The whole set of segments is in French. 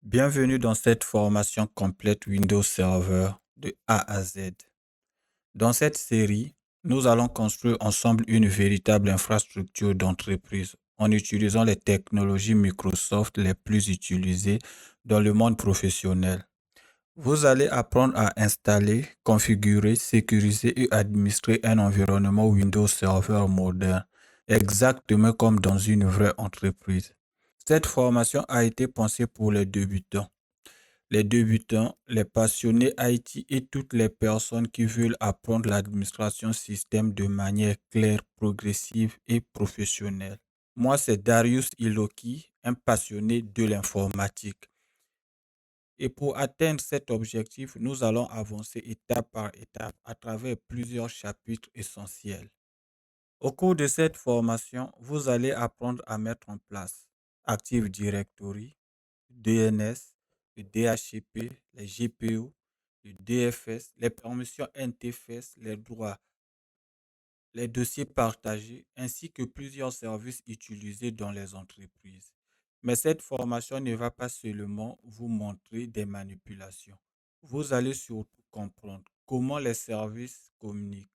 Bienvenue dans cette formation complète Windows Server de A à Z. Dans cette série, nous allons construire ensemble une véritable infrastructure d'entreprise en utilisant les technologies Microsoft les plus utilisées dans le monde professionnel. Vous allez apprendre à installer, configurer, sécuriser et administrer un environnement Windows Server moderne, exactement comme dans une vraie entreprise. Cette formation a été pensée pour les débutants, les passionnés IT et toutes les personnes qui veulent apprendre l'administration système de manière claire, progressive et professionnelle. Moi, c'est Darius Iloki, un passionné de l'informatique. Et pour atteindre cet objectif, nous allons avancer étape par étape à travers plusieurs chapitres essentiels. Au cours de cette formation, vous allez apprendre à mettre en place Active Directory, DNS, le DHCP, les GPO, le DFS, les permissions NTFS, les droits, les dossiers partagés, ainsi que plusieurs services utilisés dans les entreprises. Mais cette formation ne va pas seulement vous montrer des manipulations. Vous allez surtout comprendre comment les services communiquent,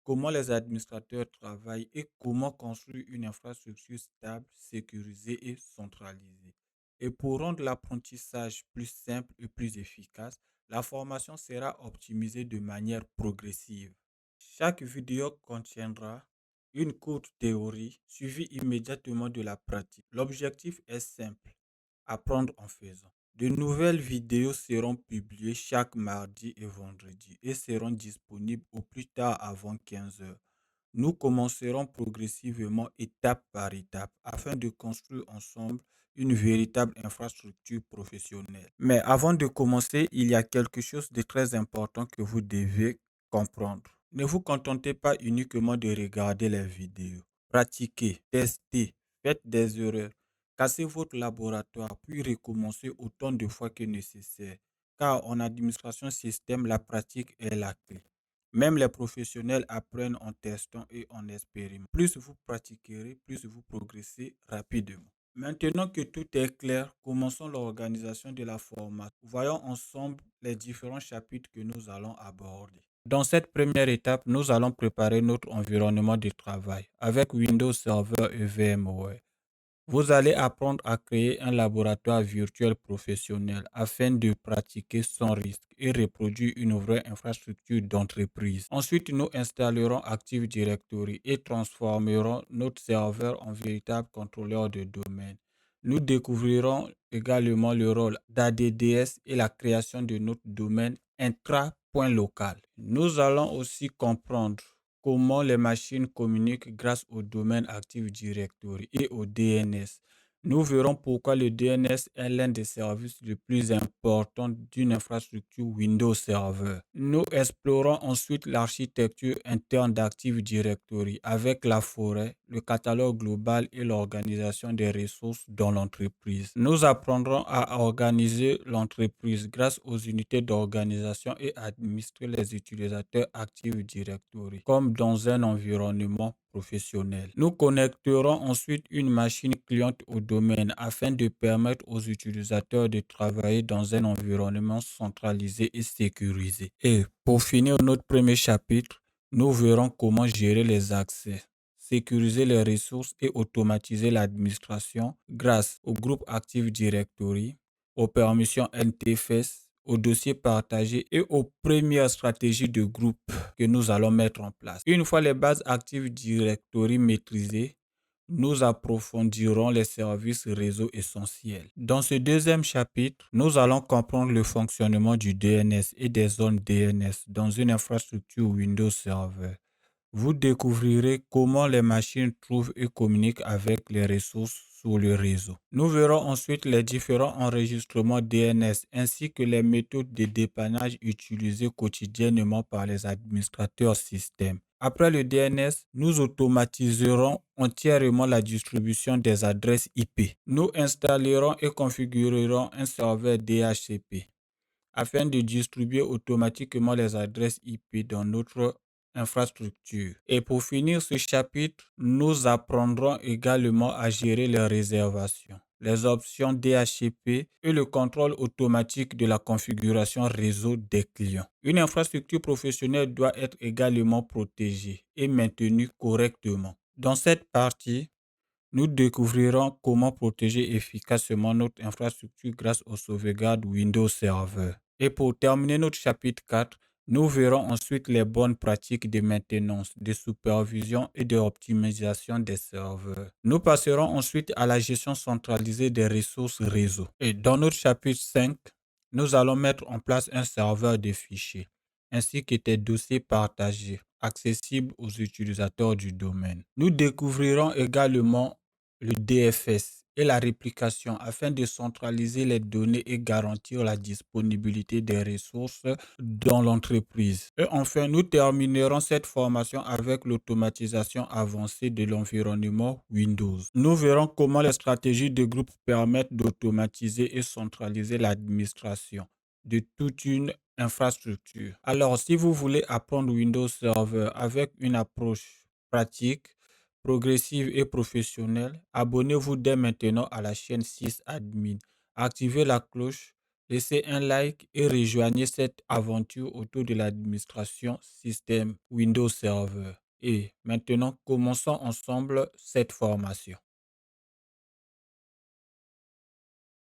comment les administrateurs travaillent et comment construire une infrastructure stable, sécurisée et centralisée. Et pour rendre l'apprentissage plus simple et plus efficace, la formation sera optimisée de manière progressive. Chaque vidéo contiendra une courte théorie suivie immédiatement de la pratique. L'objectif est simple, apprendre en faisant. De nouvelles vidéos seront publiées chaque mardi et vendredi et seront disponibles au plus tard avant 15 heures. Nous commencerons progressivement étape par étape afin de construire ensemble une véritable infrastructure professionnelle. Mais avant de commencer, il y a quelque chose de très important que vous devez comprendre. Ne vous contentez pas uniquement de regarder les vidéos. Pratiquez, testez, faites des erreurs. Cassez votre laboratoire, puis recommencez autant de fois que nécessaire. Car en administration système, la pratique est la clé. Même les professionnels apprennent en testant et en expérimentant. Plus vous pratiquerez, plus vous progressez rapidement. Maintenant que tout est clair, commençons l'organisation de la formation. Voyons ensemble les différents chapitres que nous allons aborder. Dans cette première étape, nous allons préparer notre environnement de travail avec Windows Server et VMware. Vous allez apprendre à créer un laboratoire virtuel professionnel afin de pratiquer sans risque et reproduire une vraie infrastructure d'entreprise. Ensuite, nous installerons Active Directory et transformerons notre serveur en véritable contrôleur de domaine. Nous découvrirons également le rôle d'ADDS et la création de notre domaine intra.local. Nous allons aussi comprendre comment les machines communiquent grâce au domaine Active Directory et au DNS. Nous verrons pourquoi le DNS est l'un des services les plus importants d'une infrastructure Windows Server. Nous explorons ensuite l'architecture interne d'Active Directory avec la forêt, le catalogue global et l'organisation des ressources dans l'entreprise. Nous apprendrons à organiser l'entreprise grâce aux unités d'organisation et administrer les utilisateurs Active Directory, comme dans un environnement professionnel. Nous connecterons ensuite une machine cliente au domaine afin de permettre aux utilisateurs de travailler dans un environnement centralisé et sécurisé. Et pour finir notre premier chapitre, nous verrons comment gérer les accès, sécuriser les ressources et automatiser l'administration grâce au groupe Active Directory, aux permissions NTFS, aux dossiers partagés et aux premières stratégies de groupe que nous allons mettre en place. Une fois les bases Active Directory maîtrisées, nous approfondirons les services réseau essentiels. Dans ce deuxième chapitre, nous allons comprendre le fonctionnement du DNS et des zones DNS dans une infrastructure Windows Server. Vous découvrirez comment les machines trouvent et communiquent avec les ressources sur le réseau. Nous verrons ensuite les différents enregistrements DNS ainsi que les méthodes de dépannage utilisées quotidiennement par les administrateurs système. Après le DNS, nous automatiserons entièrement la distribution des adresses IP. Nous installerons et configurerons un serveur DHCP afin de distribuer automatiquement les adresses IP dans notre infrastructure. Et pour finir ce chapitre, nous apprendrons également à gérer les réservations, les options DHCP et le contrôle automatique de la configuration réseau des clients. Une infrastructure professionnelle doit être également protégée et maintenue correctement. Dans cette partie, nous découvrirons comment protéger efficacement notre infrastructure grâce aux sauvegardes Windows Server. Et pour terminer notre chapitre 4, nous verrons ensuite les bonnes pratiques de maintenance, de supervision et d'optimisation des serveurs. Nous passerons ensuite à la gestion centralisée des ressources réseau. Et dans notre chapitre 5, nous allons mettre en place un serveur de fichiers ainsi que des dossiers partagés accessibles aux utilisateurs du domaine. Nous découvrirons également le DFS et la réplication afin de centraliser les données et garantir la disponibilité des ressources dans l'entreprise. Et enfin, nous terminerons cette formation avec l'automatisation avancée de l'environnement Windows. Nous verrons comment les stratégies de groupe permettent d'automatiser et centraliser l'administration de toute une infrastructure. Alors, si vous voulez apprendre Windows Server avec une approche pratique, progressive et professionnelle, abonnez-vous dès maintenant à la chaîne SysAdmin. Activez la cloche, laissez un like et rejoignez cette aventure autour de l'administration système Windows Server. Et maintenant, commençons ensemble cette formation.